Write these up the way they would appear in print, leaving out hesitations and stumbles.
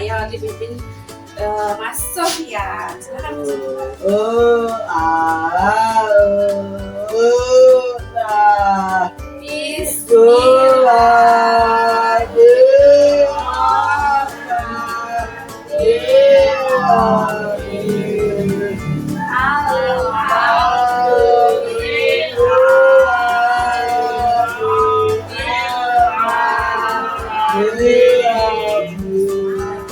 Ayo dipimpin Mas Sofyan. Silakan Mas Sofyan.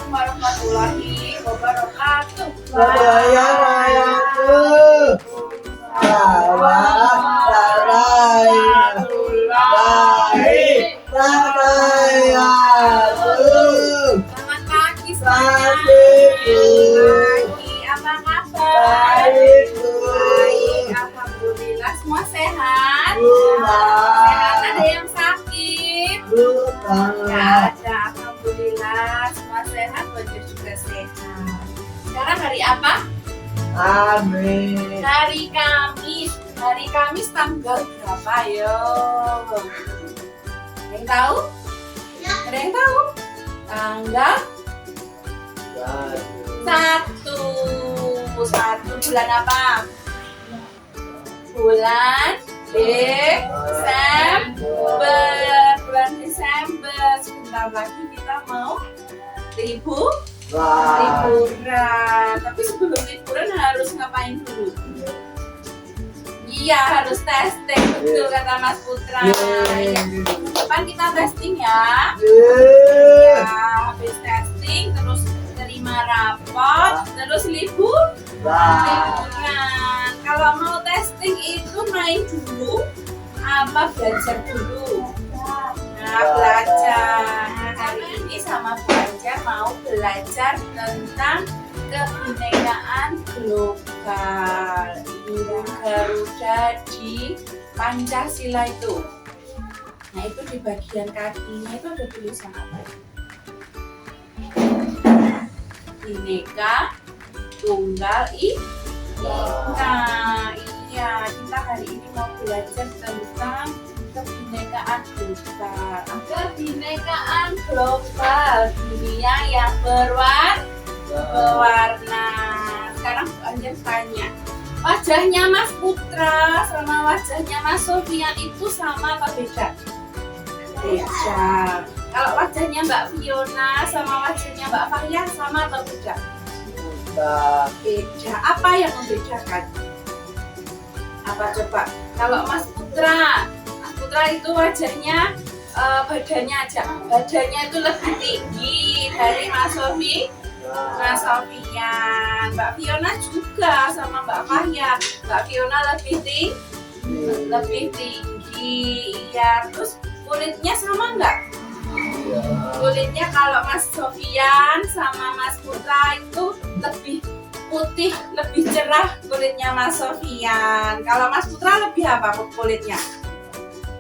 Warahmatullahi wabarakatuh. Selamat pagi semuanya. Pagi, apa kabar? Baik, alhamdulillah semua sehat. Sehat, ada yang sakit? Nggak ada, alhamdulillah semua sehat, Bocor juga sehat. Sekarang hari apa? Amin. Hari Kamis. Hari Kamis tanggal berapa yo? Ada yang tahu? Ada yang tahu? Tanggal 1 bulan apa? Bulan Desember. Bulan Desember. Sebentar lagi kita mau liburan. Tapi sebelum liburan harus ngapain dulu? Iya, harus testing. Betul kata Mas Putra. Ya, depan kita testing ya. Ya, habis testing terus terima rapot, terus liburan. Kalau mau testing itu main dulu apa belajar dulu? Nah, belajar. Hari ini sama belajar mau belajar tentang kebinekaan global. Ini Garuda di Pancasila itu. Nah, itu di bagian kakinya itu ada tulisan apa? Bineka Tunggal Ika. Iya, kita hari ini mau belajar tentang kebinekaan global. Kebinekaan global, dunia yang berwarna. Sekarang Bu Anjar tanya, wajahnya Mas Putra sama wajahnya Mas Sofyan itu sama apa beda? Beda. Kalau wajahnya Mbak Fiona sama wajahnya Mbak Fahya sama atau beda? Beda. Apa yang membedakan? Apa coba? Kalau Mas Putra itu wajahnya badannya aja. Badannya itu lebih tinggi dari Mas Sofyan. Mbak Fiona juga sama Mbak Fahya. Mbak Fiona lebih tinggi. Ya, terus kulitnya sama enggak? Kulitnya kalau Mas Sofyan sama Mas Putra itu lebih putih, lebih cerah kulitnya Mas Sofyan. Kalau Mas Putra lebih apa kulitnya?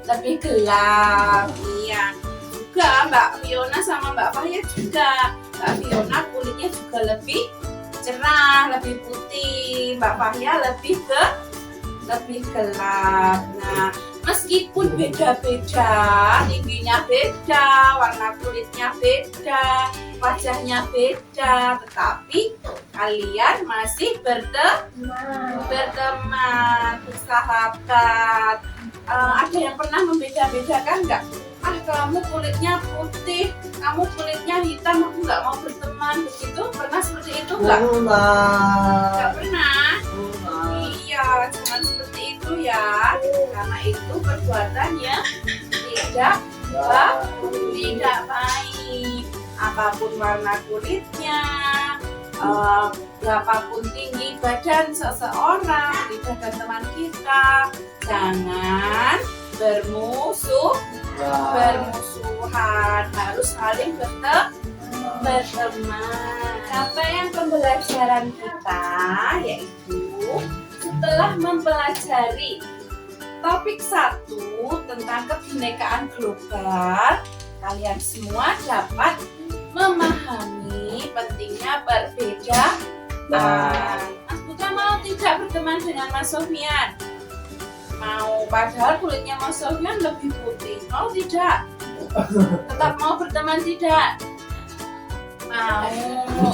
Lebih gelap. Iya. Juga Mbak Fiona sama Mbak Fahya juga. Mbak Fiona kulitnya juga lebih cerah, lebih putih. Mbak Fahya lebih gelap. Nah, meskipun beda-beda, tingginya beda, warna kulitnya beda, wajahnya beda, tetapi kalian masih berteman, bersahabat. Ada yang pernah membeda-bedakan nggak? Kamu kulitnya putih, kamu kulitnya hitam, aku nggak mau berteman, begitu? Pernah seperti itu nggak? Nggak pernah. Iya, cuma seperti itu ya. Karena itu perbuatan yang tidak baik. Apapun warna kulitnya, berapapun tinggi badan seseorang, di badan teman kita, jangan bermusuhan, harus saling berteman. Capaian pembelajaran kita yaitu setelah mempelajari topik 1 tentang kebinekaan global, kalian semua dapat memahami pentingnya perbedaan. Mas Putra mau tidak berteman dengan Mas Sofyan? Mau, padahal kulitnya Mas Sofyan lebih putih. Mau tidak? Tetap mau berteman tidak? mau.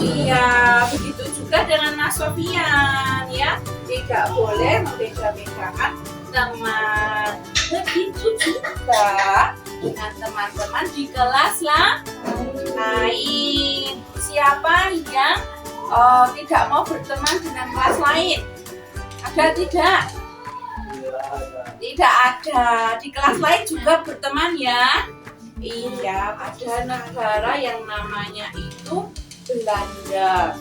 Iya, begitu juga dengan Mas Sofian ya. Tidak boleh membeda-bedakan teman. Begitu juga dengan teman-teman di kelas lain. Siapa yang tidak mau berteman dengan kelas lain? Ada tidak? Tidak ada. Di kelas lain juga berteman ya. Iya, ada negara yang namanya itu Belanda.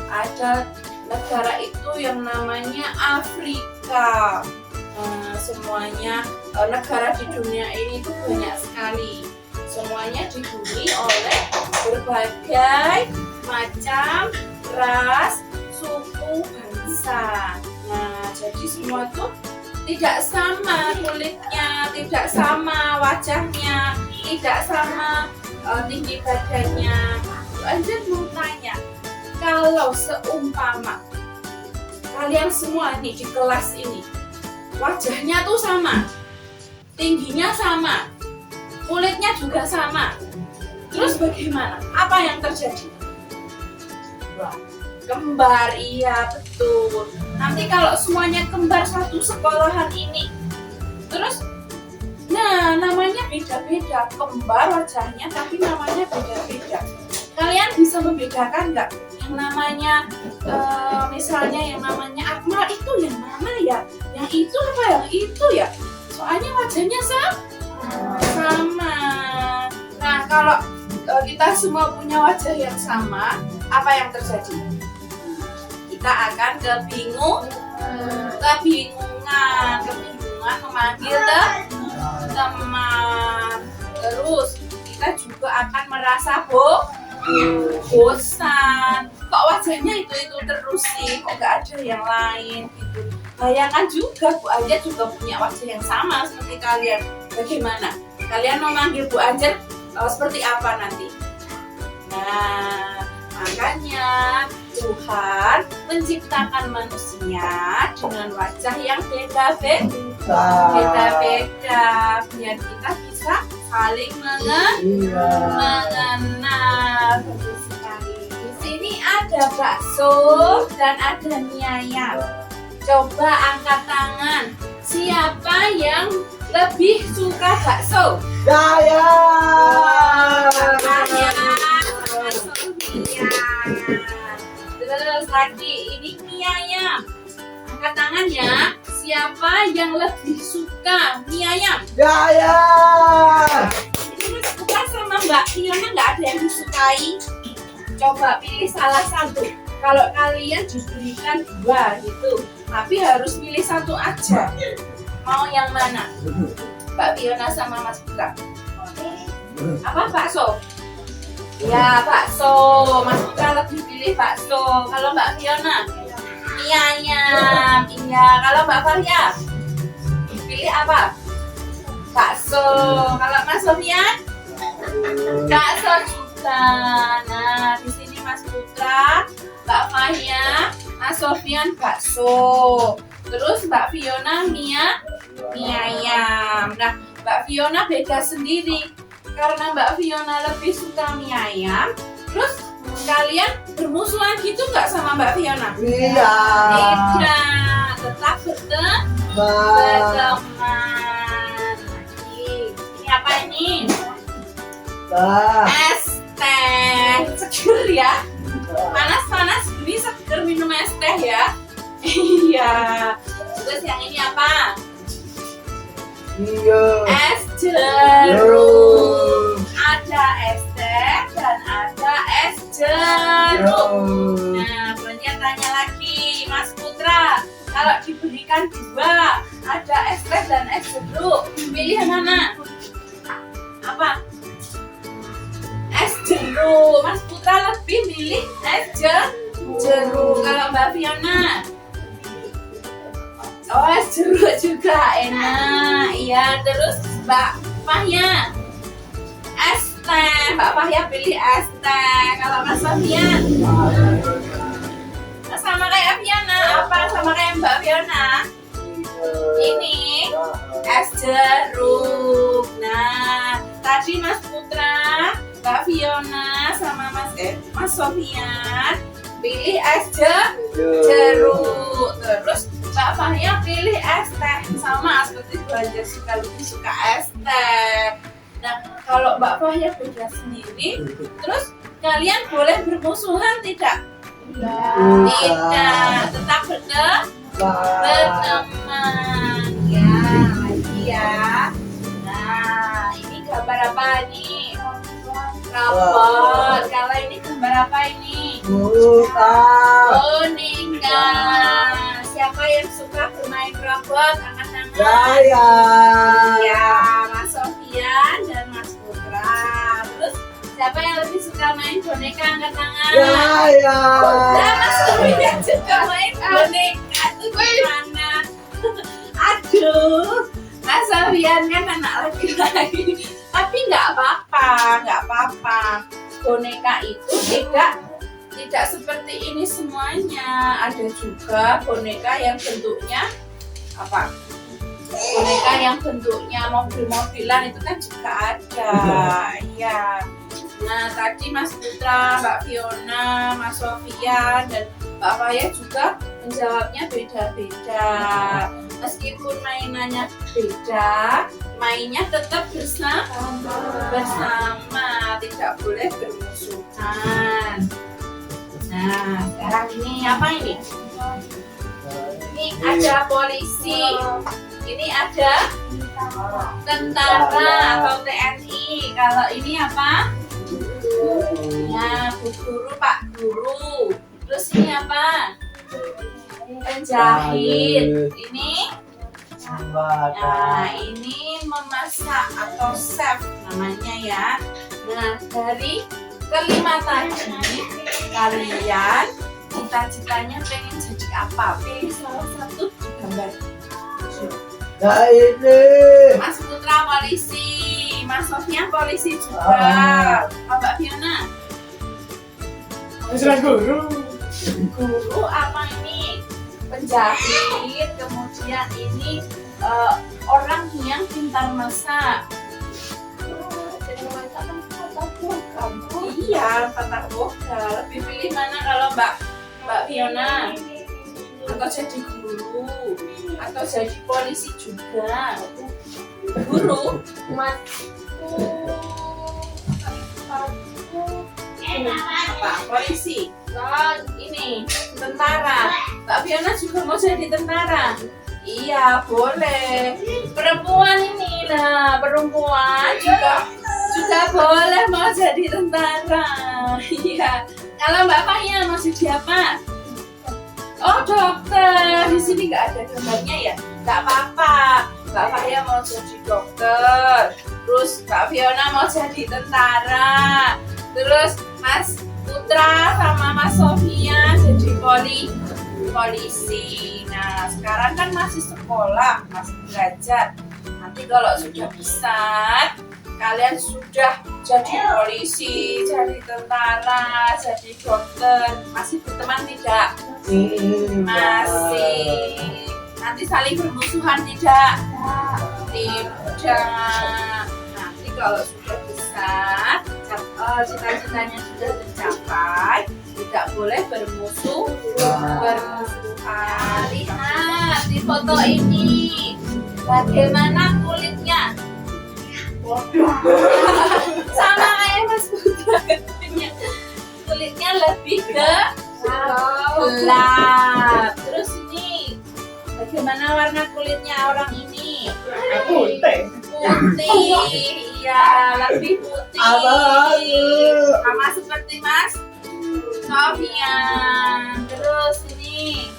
Ada negara itu yang namanya Afrika. Semuanya negara di dunia ini itu banyak sekali. Semuanya dihuni oleh berbagai macam ras, suku, bangsa. Nah, jadi semua tuh tidak sama kulitnya, tidak sama wajahnya, tidak sama tinggi badannya. Anjir mau tanya, kalau seumpama kalian semua nih di kelas ini wajahnya tuh sama, tingginya sama, kulitnya juga sama, terus bagaimana? Apa yang terjadi? Kembar, iya betul. Nanti kalau semuanya kembar satu sekolahan ini, terus nah namanya beda-beda, kembar wajahnya tapi namanya beda-beda. Kalian bisa membedakan nggak yang namanya misalnya yang namanya Akmal itu yang mana ya, yang itu apa yang itu ya, soalnya wajahnya sama. Nah kalau kita semua punya wajah yang sama, apa yang terjadi? Kita akan kebingungan memanggil teman. Terus kita juga akan merasa bosan. Kok wajahnya itu terus sih? Kok gak ada yang lain gitu. Bayangkan juga Bu Anjar juga punya wajah yang sama seperti kalian. Bagaimana? Kalian mau manggil Bu Anjar seperti apa nanti? Nah, makanya Tuhan menciptakan manusia dengan wajah yang beda-beda biar kita bisa saling mengenal. Bagus sekali. Di sini ada bakso dan ada mie ayam. Coba angkat tangan. Siapa yang lebih suka bakso? Saya. Terus lagi, ini mie ayam. Angkat tangan ya. Siapa yang lebih suka mie ayam? Saya. Ini suka sama Mbak Fiona, nggak ada yang disukai. Coba pilih salah satu. Kalau kalian diberikan dua gitu, tapi harus pilih satu aja. Mau yang mana? Mbak Fiona sama Mas Putra. Apa bakso? Ya bakso. Mas Putra lebih pilih bakso. Kalau Mbak Fiona mie ayam. Iya. Kalau Mbak Faria pilih apa? Bakso. Kalau Mas Sofian bakso juga. Nah di sini Mas Putra, Mbak Faria, Mas Sofian bakso. Terus Mbak Fiona mie ayam. Nah Mbak Fiona beda sendiri. Karena Mbak Fiona lebih suka mie ayam, terus kalian bermusuhan gitu nggak sama Mbak Fiona? Iya. Tidak, tetap berteman. Ini apa ini? Es teh, seger ya? Panas-panas ini seger minum es teh ya? Iya. Terus yang ini apa? Iya. Es jeruk. Ada es teh dan ada es jeruk. Nah, kemudian tanya lagi, Mas Putra, kalau diberikan dua, ada es teh dan es jeruk, pilih yang mana? Apa? Es jeruk. Mas Putra lebih milih es jeruk. Kalau Mbak Fiona? Oh, es jeruk juga enak. Iya, terus Mbak Fahya es teh. Mbak Fahya pilih es teh. Kalau Mas Sofian sama kayak Fiona. Apa sama kayak Mbak Fiona? Ini es jeruk. Nah, tadi Mas Putra Mbak Fiona sama Mas Sofian pilih es jeruk. Terus Mbak Fahya pilih es teh, sama seperti Mbak Jessica lebih suka es teh. Nah, kalau Mbak Fahya beda sendiri, terus kalian boleh bermusuhan tidak? Tidak, tetap berteman. Ya, lagi ya. Nah, ini gambar apa nih? Rapot. Kalau ini gambar apa ini? Boneka. Siapa yang suka bermain robot? Angkat tangan. Saya. Ya, Mas Sofian dan Mas Putra. Terus siapa yang lebih suka main boneka? Angkat tangan. Saya. Nah, Mas Sofian juga main boneka. Itu gimana? Aduh, Mas Sofian kan anak laki-laki. Tapi nggak apa-apa. Boneka itu tidak seperti ini semuanya. Ada juga boneka yang bentuknya apa? Boneka yang bentuknya mobil-mobilan itu kan juga ada. Iya. Nah, tadi Mas Putra, Mbak Fiona, Mas Sofian, dan Mbak Fahya juga menjawabnya beda-beda. Meskipun mainannya beda, mainnya tetap bersama, tidak boleh bermusuhan. Nah, sekarang ini apa ini? Ini ada polisi, ini ada tentara atau TNI. Kalau ini apa? Ya, Bu Guru, Pak Guru. Terus ini apa? Penjahit. Ini? Nah, ini memasak atau chef namanya ya. Nah, dari kelima tadi, kalian cita-citanya pengen jadi apa? Pilih salah satu di gambar. Nah ini. Mas Putra polisi, Mas Sofian polisi juga. Mbak Fiona? Guru. Guru apa ini? Penjahit. Kemudian ini orang yang pintar masak. Iya, tata boga. Lebih pilih mana kalau Mbak Fiona? Atau jadi guru? Atau jadi polisi juga? Guru? Apa? Polisi? Ini tentara. Mbak Fiona juga mau jadi tentara? Iya, boleh. Perempuan ini lah, perempuan juga boleh mau jadi tentara. Iya. Kalau Mbak Fahya mau jadi apa? Oh, dokter. Di sini nggak ada gambarnya ya? Nggak apa-apa. Mbak Fahya mau jadi dokter. Terus Mbak Fiona mau jadi tentara. Terus Mas Putra sama Mas Sofian jadi polisi. Nah, sekarang kan masih sekolah, masih belajar. Nanti kalau sudah besar, kalian sudah jadi polisi, jadi tentara, jadi dokter. Masih berteman tidak? Masih. Nanti saling bermusuhan tidak? Tidak. Nanti kalau sudah besar, cita-citanya sudah tercapai, tidak boleh bermusuhan. Lihat di foto ini, bagaimana kulitnya? Sama kayak Mas Putra katanya. Kulitnya lebih gelap. Terus ini, bagaimana warna kulitnya orang ini? Putih. Iya, lebih putih. Sama seperti Mas Sofian. Terus ini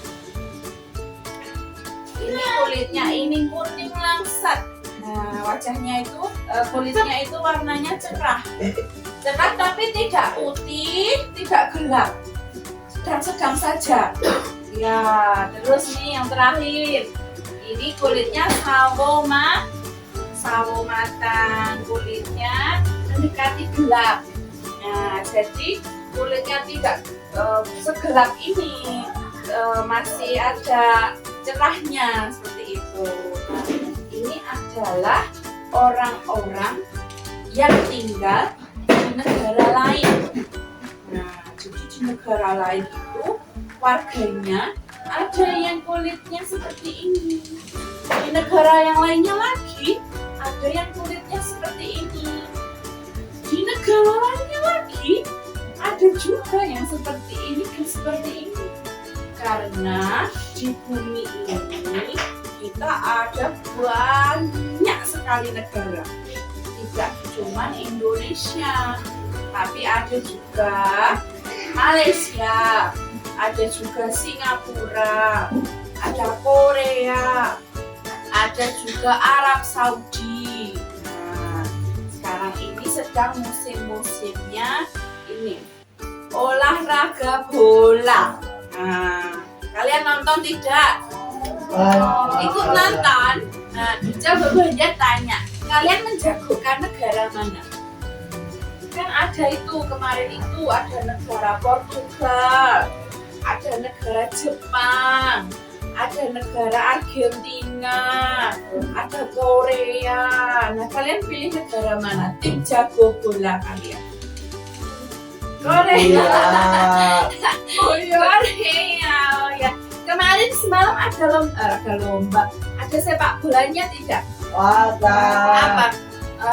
kulitnya ini kuning langsat. Nah, wajahnya itu, kulitnya itu warnanya cerah tapi tidak putih, tidak gelap, sedang saja. Ya, terus nih yang terakhir, ini kulitnya sawo matang, kulitnya mendekati gelap. Nah, jadi kulitnya tidak segelap ini, masih ada cerahnya seperti itu. Ini adalah orang-orang yang tinggal di negara lain. Nah, jadi di negara lain itu warganya ada yang kulitnya seperti ini. Di negara yang lainnya lagi ada yang kulitnya seperti ini. Di negara lainnya lagi ada juga yang seperti ini dan seperti ini. Karena di bumi ini kita ada banyak sekali negara. Tidak cuma Indonesia, tapi ada juga Malaysia, ada juga Singapura, ada Korea, ada juga Arab Saudi. Nah, sekarang ini sedang musim-musimnya ini olahraga bola. Nah, kalian nonton tidak? Ikut nonton. Nah, coba banyak tanya, kalian menjagokan negara mana? Kan ada itu, kemarin itu ada negara Portugal, ada negara Jepang, ada negara Argentina, ada Korea. Nah, kalian pilih negara mana? Tim jago bola kalian. Korea. Korea. Oh ya. Kemarin semalam ada lomba. Ada sepak bolanya tidak? Ada. Apa?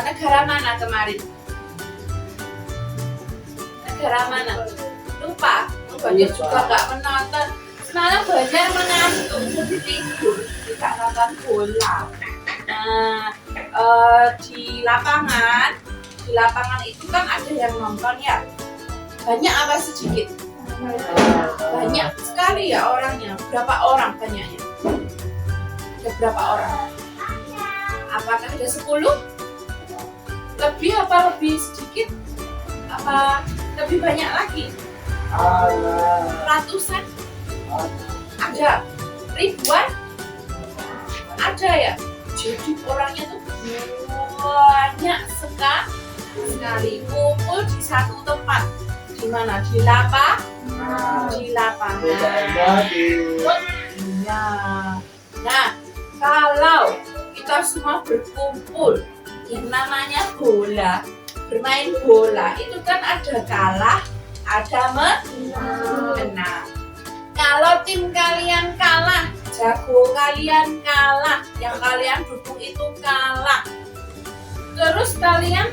Negara mana kemarin? Negara mana? Lupa. Banyak juga nggak menonton. Semalam banyak mengantuk, jadi tidur, tidak nonton bola. Nah, di lapangan itu kan ada yang nonton ya. Banyak apa sedikit? Banyak sekali ya orangnya. Berapa orang banyaknya? Ada berapa orang? Apakah ada 10? Lebih apa lebih sedikit? Apa lebih banyak lagi? Ratusan? Ada? Ribuan? Ada ya? Jadi orangnya tuh banyak sekali kumpul di satu tempat. Di mana? Di lapangan. Iya. Nah, kalau kita semua berkumpul yang namanya bola, bermain bola, itu kan ada kalah, ada menang. Kalau tim kalian kalah, jago kalian kalah, yang kalian dukung itu kalah, terus kalian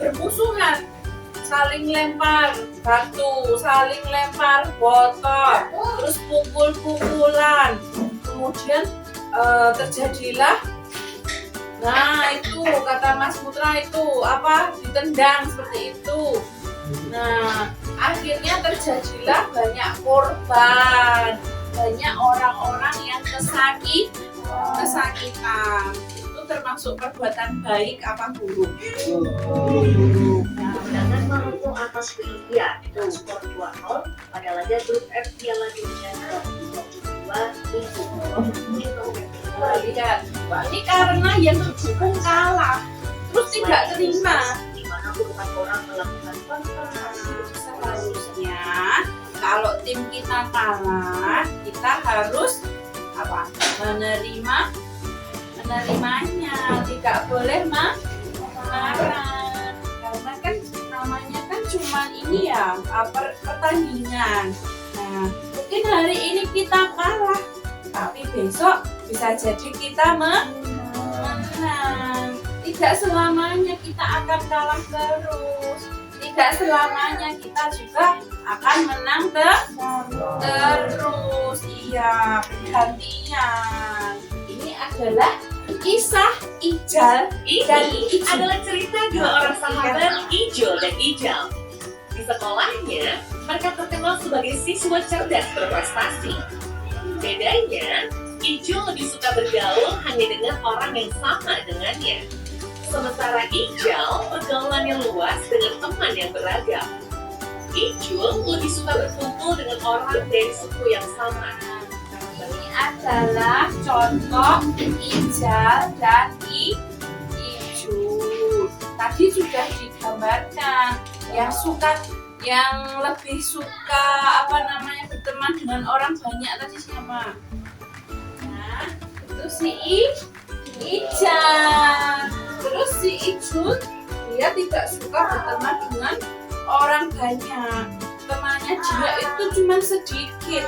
bermusuhan, saling lempar batu, saling lempar botol, terus pukul-pukulan, kemudian terjadilah, nah itu kata Mas Putra itu apa, ditendang seperti itu. Nah, akhirnya terjadilah banyak korban, banyak orang-orang yang kesakitan. Itu termasuk perbuatan baik apa buruk? Dengan meruntuh atas Belgia dan skor 2-0 pada laga grup F Piala Dunia 2022 Ini karena yang didukung kalah, terus tidak terima. di mana puluhan orang melakukan konfrontasi. Seharusnya kalau tim kita kalah, kita harus apa? Menerimanya, tidak boleh marah. Karena kan namanya kan cuma ini ya, pertandingan. Nah, mungkin hari ini kita kalah, tapi besok bisa jadi kita menang. Tidak selamanya kita akan kalah terus. Tidak selamanya kita juga akan menang terus. Iya, gantian. Ini adalah kisah Ijal dan Ini adalah cerita dua orang sahabat Ijol dan Ijal. Di sekolahnya, mereka terkenal sebagai siswa cerdas berprestasi. Bedanya, Ijol lebih suka bergaul hanya dengan orang yang sama dengannya. Sementara Ijal pergaulannya luas dengan teman yang beragam. Ijul lebih suka berkumpul dengan orang dari suku yang sama. ini adalah contoh Ijal dan Ijul. Tadi sudah digambarkan yang lebih suka berteman dengan orang banyak tadi siapa? Nah, itu si Ijal. Terus si Ijul dia dia tidak suka berteman dengan orang banyak. Temannya dia itu cuma sedikit.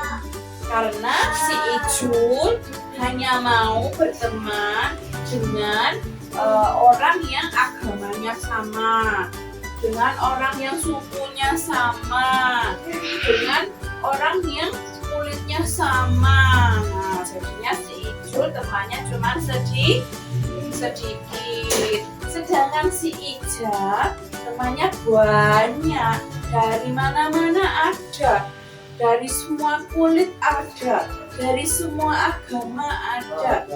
Karena si Ijul hanya mau berteman dengan orang yang agamanya sama, dengan orang yang sukunya sama, dengan orang yang kulitnya sama. Nah, jadinya si Ijul temannya cuma sedikit. Sedangkan si Ija temannya banyak, dari mana-mana ada, dari semua kulit ada, dari semua agama ada,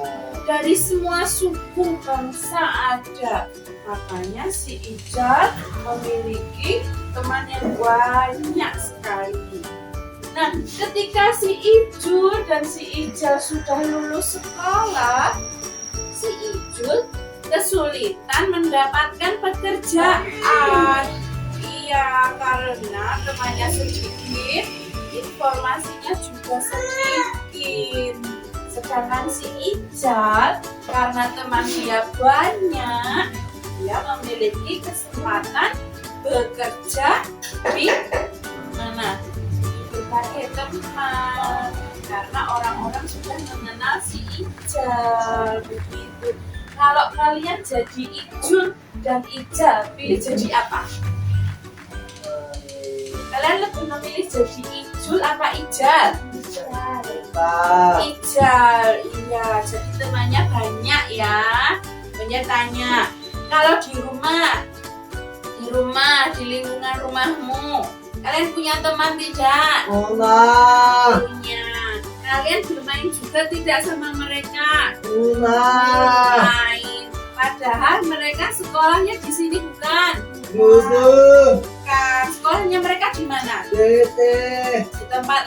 dari semua suku bangsa ada. Makanya si Ija memiliki teman yang banyak sekali. Nah, ketika si Ijul dan si Ija sudah lulus sekolah, si Ijul kesulitan mendapatkan pekerjaan. Iya, karena temannya sedikit, informasinya juga sedikit. Sedangkan si Ijal, karena teman dia banyak, dia memiliki kesempatan bekerja di mana? Di berbagai tempat. Karena orang-orang sudah mengenal si Ijal, begitu. Kalau kalian jadi Ijul dan Ijal, pilih jadi apa? Kalian lebih memilih jadi Ijul apa Ijal? Ijal, iya. Jadi temannya banyak ya. Banyak tanya. Kalau di rumah, di lingkungan rumahmu, kalian punya teman tidak? Punya. Kalian bermain juga tidak sama mereka? Bermain. Padahal mereka sekolahnya di sini bukan? Bukan. Sekolahnya mereka di mana? Di tempat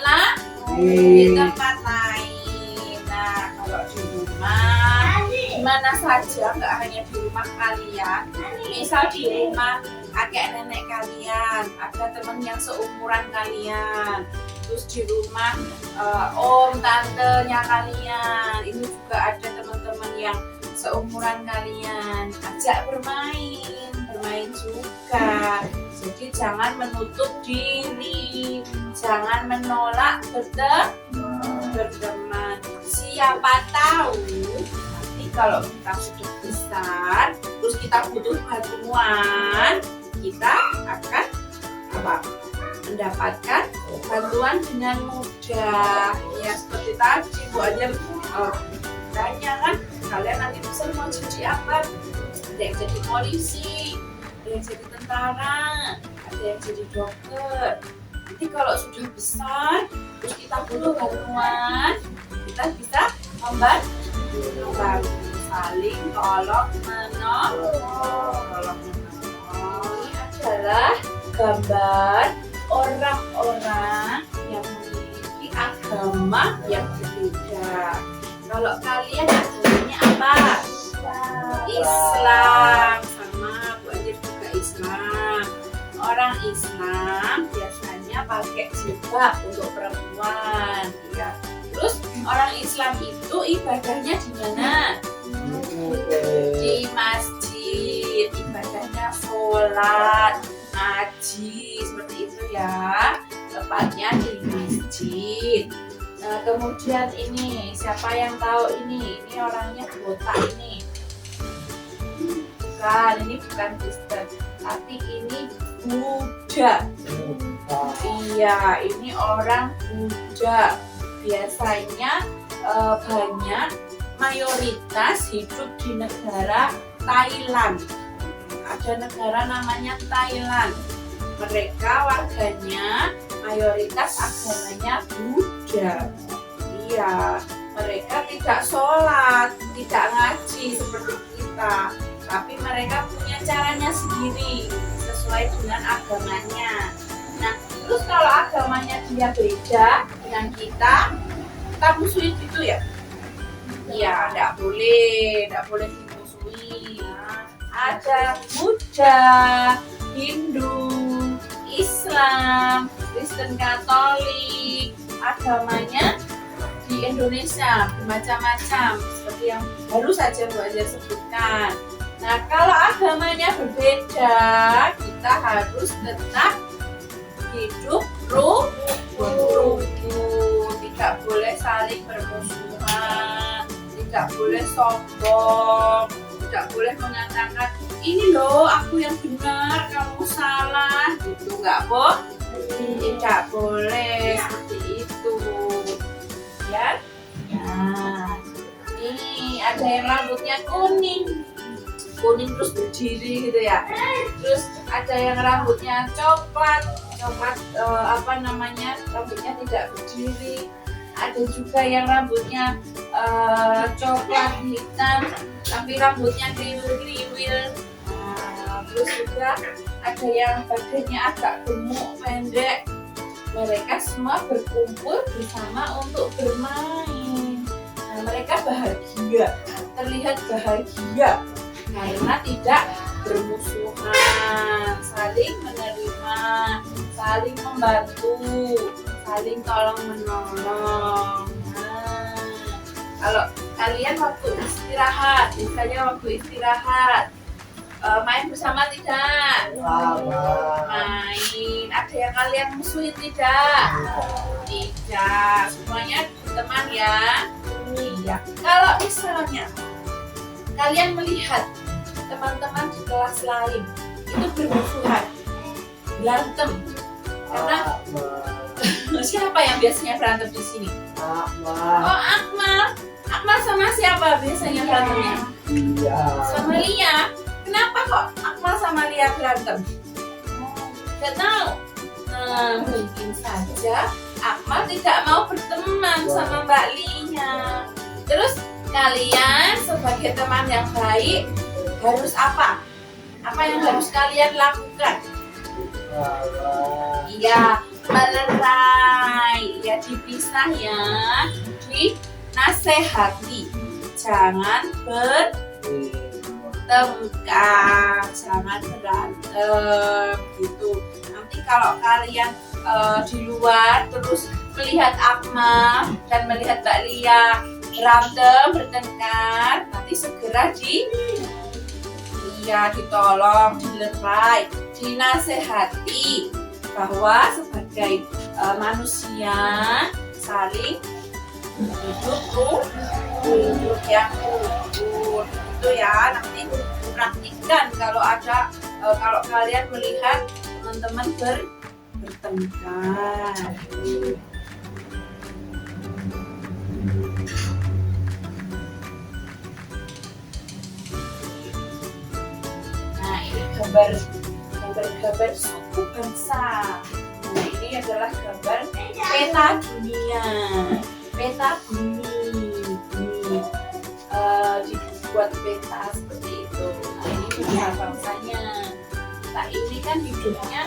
di tempat lain. Nah, kalau di rumah, di mana saja, nggak hanya di rumah kalian. Misal di rumah kakek nenek kalian, ada teman yang seumuran kalian. Terus di rumah om tantenya kalian, ini juga ada teman-teman yang seumuran kalian. Ajak bermain juga. Jadi jangan menutup diri, jangan menolak berteman. Siapa tahu nanti kalau kita sudah besar, terus kita butuh bantuan, kita akan mendapatkan bantuan dengan mudah. Ya seperti tadi Bu Ajar tanya kan, kalian nanti besar mau jadi apa? Ada yang jadi polisi, ada yang jadi tentara, ada yang jadi dokter. Nanti kalau sudah besar, terus kita butuh bantuan, kita bisa membantu, saling tolong menolong. Ini adalah gambar orang-orang yang memiliki agama yang berbeda. Kalau kalian agamanya apa? Islam. Sama Bu Anjir juga Islam. Orang Islam biasanya pakai jilbab untuk perempuan, ya. Terus orang Islam itu ibadahnya di mana? Di masjid. Ibadahnya sholat, ngaji, seperti itu ya. Tepatnya di masjid. Nah, kemudian ini siapa yang tahu ini? Ini orangnya botak ini. Bukan, ini bukan Kristen, tapi ini Buddha. Iya, ini orang Buddha. Biasanya banyak mayoritas hidup di negara Thailand. Ada negara namanya Thailand. Mereka warganya mayoritas agamanya Buddha. Iya, mereka tidak sholat, tidak ngaji seperti kita, tapi mereka punya caranya sendiri sesuai dengan agamanya. Nah, terus kalau agamanya dia beda dengan kita musuhin gitu ya? Iya, tidak boleh dimusuhi. Ada Buddha, Hindu, Islam, Kristen Katolik, agamanya di Indonesia bermacam-macam seperti yang baru saja Bu Ajar sebutkan. Nah, kalau agamanya berbeda, kita harus tetap hidup rukun. Tidak boleh saling bermusuhan, tidak boleh sombong, tidak boleh mengatakan ini loh aku yang benar, kamu salah, gitu nggak boleh. Tidak boleh seperti itu, ya. Nah, ini ada yang rambutnya kuning terus berdiri gitu ya. Terus ada yang rambutnya coklat rambutnya tidak berdiri. Ada juga yang rambutnya coklat hitam tapi rambutnya kriwil. Terus juga ada yang badannya agak gemuk pendek. Mereka semua berkumpul bersama untuk bermain. Nah, mereka bahagia, terlihat bahagia karena tidak bermusuhan, saling menerima, saling membantu, saling tolong menolong. Nah, kalau kalian waktu istirahat, misalnya waktu istirahat main bersama tidak? Main. Ada yang kalian musuhin tidak? Tidak. Semuanya teman ya. Iya. Kalau misalnya kalian melihat teman-teman di kelas lain itu bermusuhan, berantem, karena siapa yang biasanya berantem di sini? Oh, Akmal sama siapa biasanya berantemnya? Sama Lia. Kenapa kok Akmal sama Lia berantem? Gak tahu. Nah, mungkin saja Akmal tidak mau berteman sama Mbak Lia. Terus kalian sebagai teman yang baik harus apa? Apa yang harus kalian lakukan? Iya, melerai. Ya, dipisah ya. Dinasehati. Jangan bertengkar, jangan berantem gitu. Nanti kalau kalian di luar terus melihat Akmal dan melihat Mbak Lia berantem, bertengkar, nanti segera ditolong, dilerai, dinasehati bahwa sebagai manusia saling hidup yang rukun. Itu ya, nanti praktikkan kalau kalian melihat teman-teman bertengkar. Gambar suku bangsa. Nah, ini adalah gambar peta dunia, peta bumi. Ini dibuat peta seperti itu. Nah, ini dunia bangsanya. Nah, ini kan hidupnya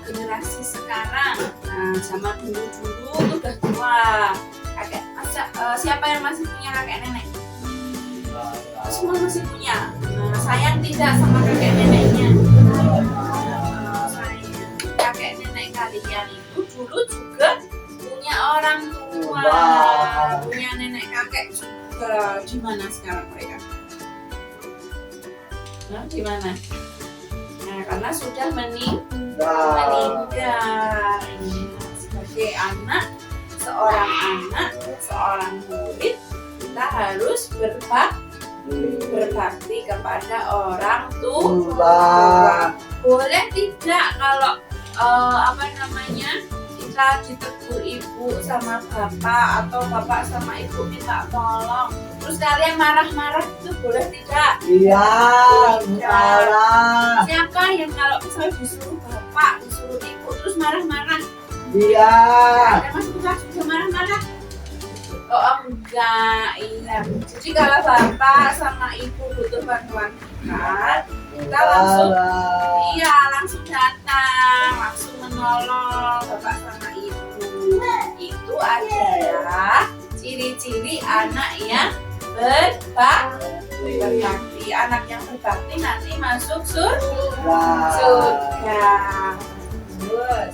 generasi sekarang. Nah, zaman dulu udah tua. Siapa yang masih punya kakek nenek? Semua masih punya. Nah, sayang tidak sama kakek neneknya. Kakek nenek kalian itu dulu juga punya orang tua, punya nenek kakek juga. Di mana sekarang mereka? Nah, di mana? Nah, karena sudah meninggal. Sebagai anak, seorang murid, kita harus berbakti kepada orang tua. Boleh tidak kalau kita ditegur ibu sama bapak atau bapak sama ibu minta tolong, terus kalian marah-marah, itu boleh tidak? Iya, salah. Siapa yang kalau misalnya disuruh bapak, disuruh ibu terus marah-marah? Iya. Ada Mas Putra juga marah-marah? Oh enggak, iya. Jadi kalau bapak sama ibu butuh bantuan kita langsung datang, langsung menolong bapak sama ibu. Itu adalah ciri-ciri anak yang berbakti. Anak yang berbakti nanti masuk surga. Good.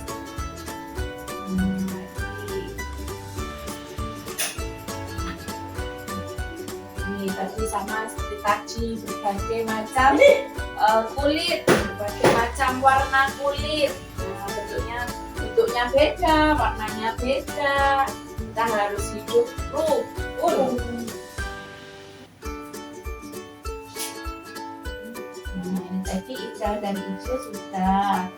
Tadi sama seperti tadi berbagai macam kulit, berbagai macam warna kulit. Nah, bentuknya beda, warnanya beda. Kita harus hidup rukun. Nah, ini tadi Ical dan Ijo sudah.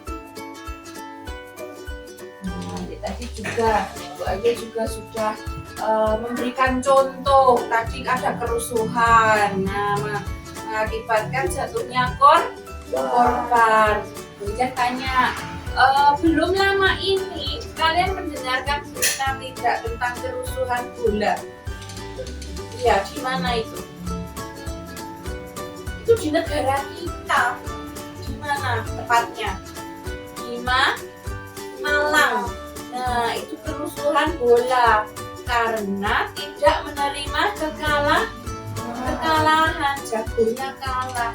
Nah, ini tadi juga Bu Ayu juga sudah memberikan contoh. Tadi ada kerusuhan, nah mengakibatkan jatuhnya korban. Kemudian tanya, belum lama ini kalian mendengarkan berita tidak tentang kerusuhan bola? Iya, di mana itu? Itu di negara kita. Di mana tepatnya? Di Malang. Nah, itu kerusuhan bola karena tidak menerima kekalahan, jagonya kalah.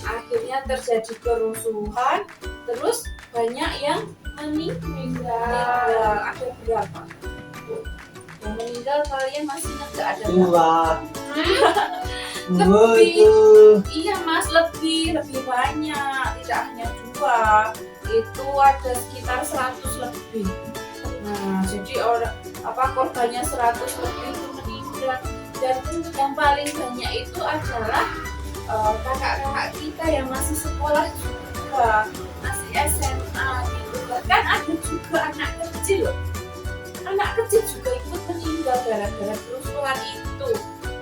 Akhirnya terjadi kerusuhan, terus banyak yang meninggal. Ada berapa? Yang meninggal kalian masih ingat nggak? Ada berapa? Lebih. Iya Mas, lebih banyak. Tidak hanya 2, itu ada sekitar 100 lebih. Nah, jadi korbannya 100 lebih itu meninggal. Dan yang paling banyak itu adalah kakak-kakak kita yang masih sekolah juga, masih SMA gitu. Bahkan ada juga anak kecil juga ikut meninggal gara-gara kerusuhan itu.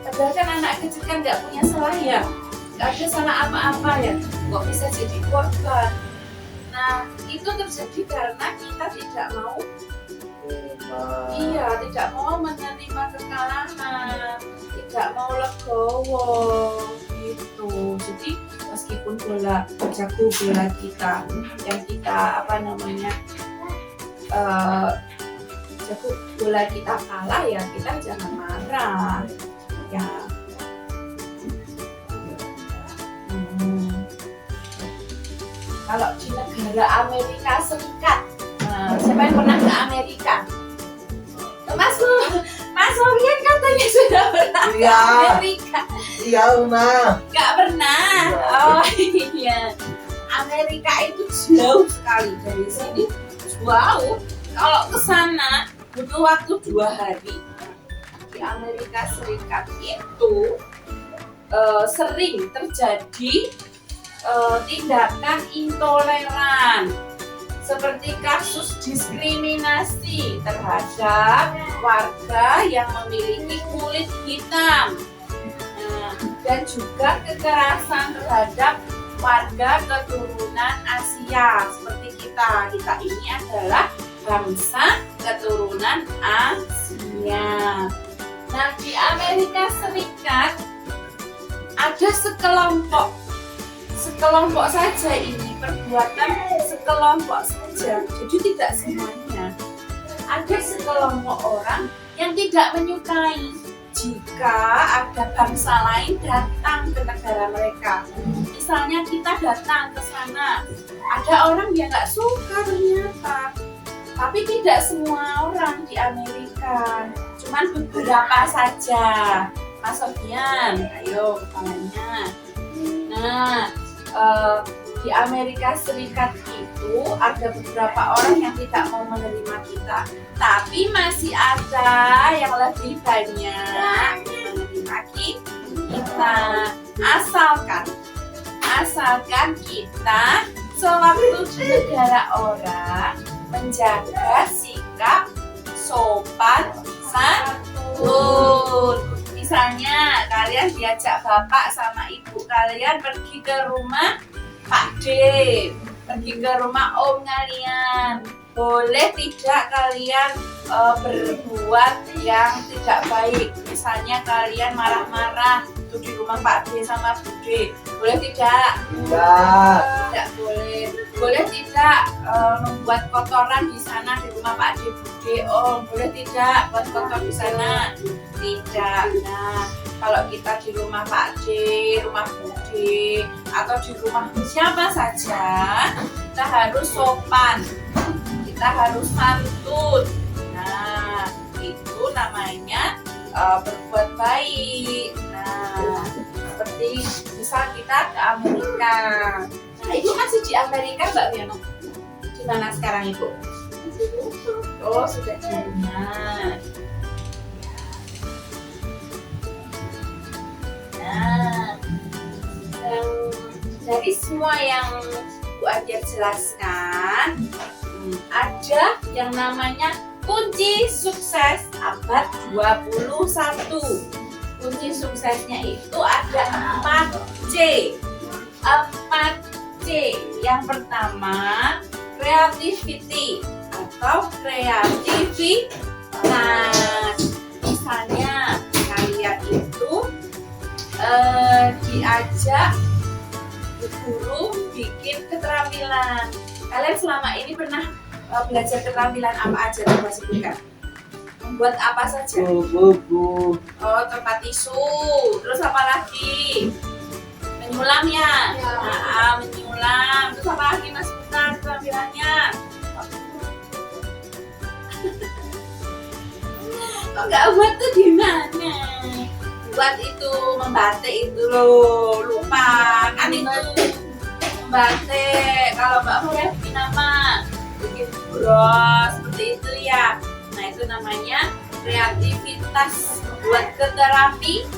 Padahal kan anak kecil kan nggak punya salah ya, nggak ada salah apa-apa ya, kok bisa jadi korban. Nah, itu terjadi karena kita tidak mau tidak mau menerima kekalahan, tidak mau legowo gitu. Jadi meskipun jago bola kita yang kita jago bola kita kalah ya, kita jangan marah ya. Kalau di negara Amerika Serikat, siapa yang pernah ke Amerika? Mas Sofian katanya sudah pernah ke Amerika. Iya, Uma. Gak pernah. Oh iya. Amerika itu jauh sekali dari sini. Jauh. Kalau ke sana butuh waktu 2 hari. Di Amerika Serikat itu sering terjadi tindakan intoleran, seperti kasus diskriminasi terhadap warga yang memiliki kulit hitam, dan juga kekerasan terhadap warga keturunan Asia seperti kita. Kita ini adalah bangsa keturunan Asia. Nah, di Amerika Serikat ada sekelompok saja, ini perbuatan sekelompok saja, jadi tidak semuanya. Ada sekelompok orang yang tidak menyukai jika ada bangsa lain datang ke negara mereka. Misalnya kita datang ke sana, ada orang yang nggak suka ternyata, tapi tidak semua orang di Amerika, cuman beberapa saja. Mas Sofian, ayo kepalanya. Nah, di Amerika Serikat itu ada beberapa orang yang tidak mau menerima kita, tapi masih ada yang lebih banyak menerima kita, asalkan kita sewaktu di negara orang menjaga sikap sopan santun. Misalnya kalian diajak bapak sama ibu kalian pergi ke rumah Pak D, pergi ke rumah om kalian, boleh tidak kalian berbuat yang tidak baik. Misalnya kalian marah-marah itu di rumah Pak D sama Bu D, boleh tidak? Tidak boleh. Boleh tidak membuat kotoran di sana di rumah Pak D, Bu D, om, boleh tidak buat kotor di sana? Tidak. Nah, kalau kita di rumah Pak D, rumah Bu D, atau di rumah siapa saja, kita harus sopan, kita harus santun. Nah, itu namanya berbuat baik. Nah, Seperti misal kita ke Amerika. Nah, Ibu masih di Amerika, Mbak Fiona. Di mana sekarang Ibu? Oh, sudah di rumah. Nah, dari semua yang Bu Ajar jelaskan, ada yang namanya kunci sukses abad 21. Kunci suksesnya itu ada 4C. 4C. Yang pertama, creativity atau kreativitas. Misalnya kalian itu diajak guru bikin keterampilan. Kalian selama ini pernah belajar keterampilan apa aja? Coba sebutkan. Membuat apa saja? bubu, Oh, tempat tisu. Terus apa lagi? Menyulam ya? Nah, menyulam. Terus apa lagi Mas Putra keterampilannya? Kok nggak buat tuh gimana? Buat itu, membatik itu loh. Lupa kan itu membatik. Kalau Mbak Maria bikin apa? Bikin bros seperti itu ya. Nah, itu namanya kreativitas buat keterampilan.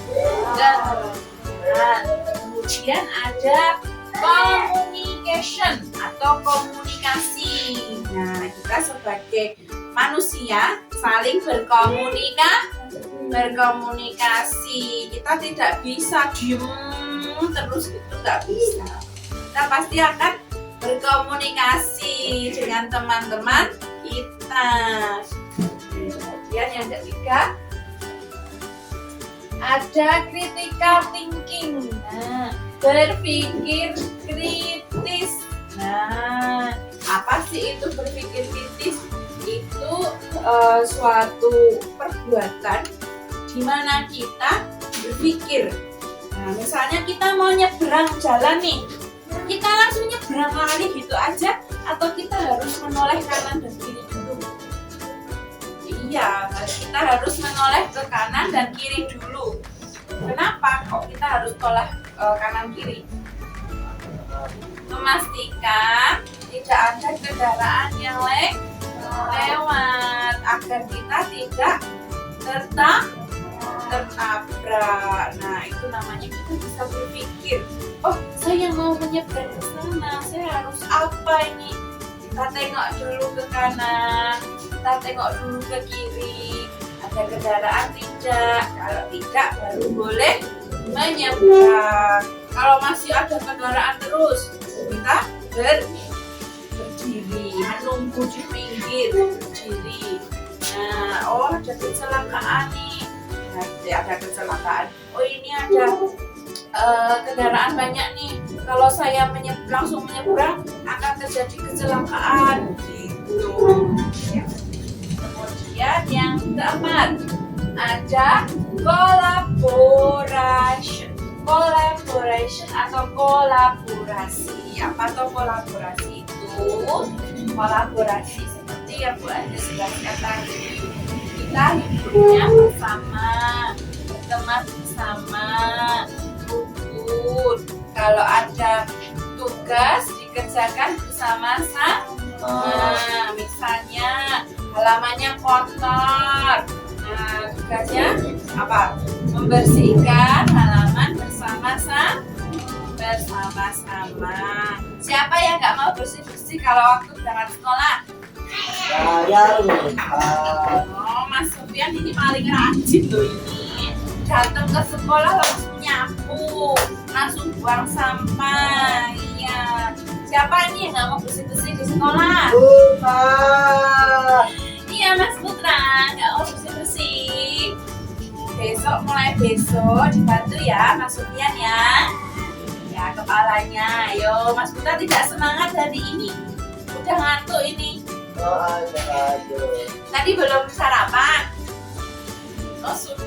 Kemudian ada communication atau komunikasi. Nah, kita sebagai manusia saling berkomunikasi. Kita tidak bisa diem terus, itu nggak bisa. Kita pasti akan berkomunikasi dengan teman-teman kita. Kemudian yang ketiga ada critical thinking. Nah, berpikir kritis. Nah, apa sih itu berpikir kritis? Itu suatu perbuatan di mana kita berpikir. Nah, misalnya kita mau nyebrang jalan nih, kita langsung nyebrang kali gitu aja, atau kita harus menoleh kanan dan kiri dulu? Iya, kita harus menoleh ke kanan dan kiri dulu. Kenapa kok kita harus toleh kanan kiri? Memastikan tidak ada kendaraan yang lewat agar kita tidak tertabrak. Nah, itu namanya kita bisa berpikir, oh, saya mau menyeberang ke sana, saya harus apa ini? Kita tengok dulu ke kanan, kita tengok dulu ke kiri, ada kendaraan tidak? Kalau tidak, baru boleh menyeberang. Kalau masih ada kendaraan terus, kita berdiri, menunggu di pinggir, berdiri. Nah, oh, ada kecelakaan nih. Nanti ada kecelakaan. Oh, ini ada kendaraan banyak nih. Kalau saya langsung menyeberang, akan terjadi kecelakaan. Gitu. Kemudian yang keempat ada collaboration atau kolaborasi. Apa tuh kolaborasi itu? Kolaborasi seperti yang Bu Anja jelaskan tadi. Kita hidupnya bersama, berteman bersama, rukun. Kalau ada tugas dikerjakan bersama-sama. Misalnya halamannya kotor. Nah, tugasnya apa? Membersihkan halaman bersama-sama. Siapa yang nggak mau bersih-bersih kalau waktu berangkat sekolah? saya lupa. Oh, Mas Sofian ini paling rajin loh ini. Datang ke sekolah langsung nyapu, langsung buang sampah. Iya. Siapa ini yang nggak mau bersih-bersih di sekolah? Lupa. Iya, Mas Putra nggak mau bersih-bersih. Mulai besok dibantu ya Mas Sofian ya. Ya, kepalanya. Ayo, Mas Putra tidak semangat hari ini. Udah ngantuk ini. Oh, ada. Tadi belum sarapan. Oh, sudah.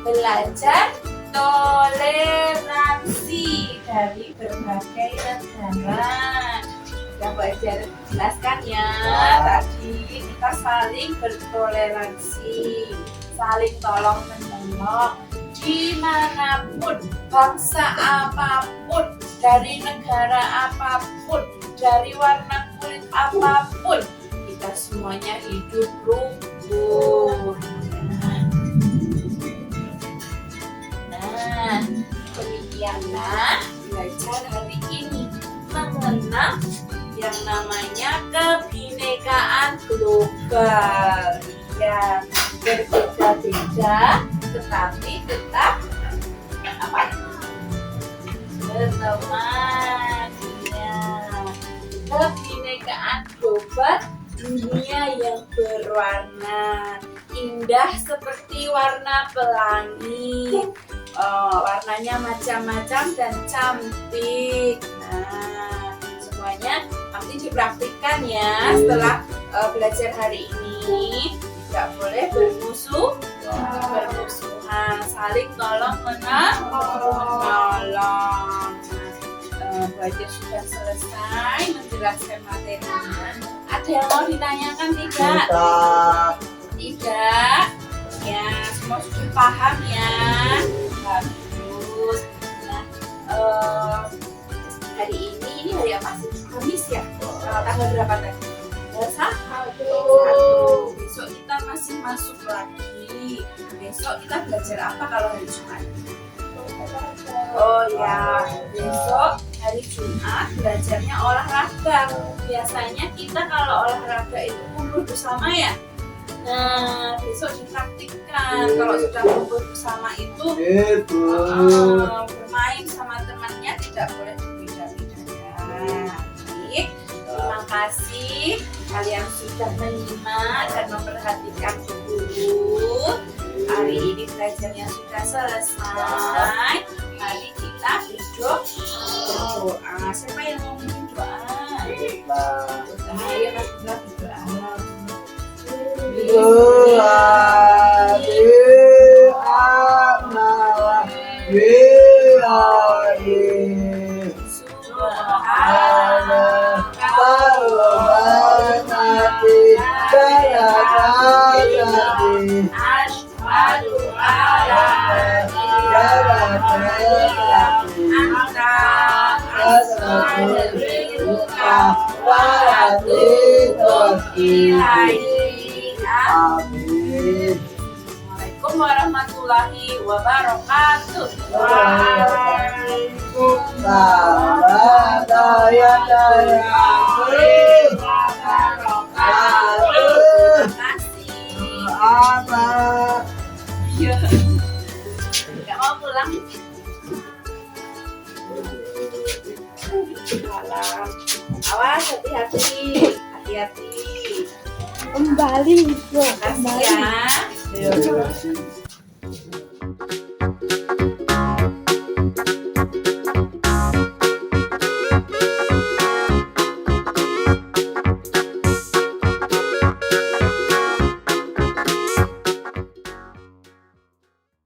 Belajar toleransi dari berbagai negara. Sudah Bu Ajar jelaskan ya. Tadi kita saling bertoleransi, saling tolong menolong. Allah, dimanapun, bangsa apapun, dari negara apapun, dari warna kulit apapun, kita semuanya hidup rukun. Nah, demikianlah belajar hari ini mengenal yang namanya kebinekaan global. Ya, berbeda-beda tetapi tetap apa? Berteman. Ya. Kebinekaan global, dunia yang berwarna indah seperti warna pelangi. Warnanya macam-macam dan cantik. Nah, semuanya nanti dipraktikkan ya setelah belajar hari ini. Tidak boleh bermusuhan, saling tolong menolong. Belajar sudah selesai menjelaskan materinya. Ada yang mau ditanyakan tidak? Tidak. Ya, semua sudah paham ya. Bagus. Nah, hari ini hari apa sih? Kamis ya? Tanggal berapa tadi? Satu. Besok kita masih masuk lagi. Besok kita belajar apa kalau hari Jumat? Oh ya, besok hari Jumat belajarnya olahraga. Biasanya kita kalau olahraga itu kumpul bersama ya. Nah, besok dipraktikkan. Kalau sudah kumpul bersama itu bermain sama temannya tidak boleh berbeda-beda. Baik, terima kasih kalian sudah menyimak dan memperhatikan guru. Hari ini belajarnya sudah selesai. Mari kita berdoa. Siapa yang mau berdoa? Ayo kita berdoa. Amin. Assalamualaikum warahmatullahi wabarakatuh. Nggak mau pulang? Salam. Awas, hati-hati. Kembali, Terima kasih ya. Terima kasih.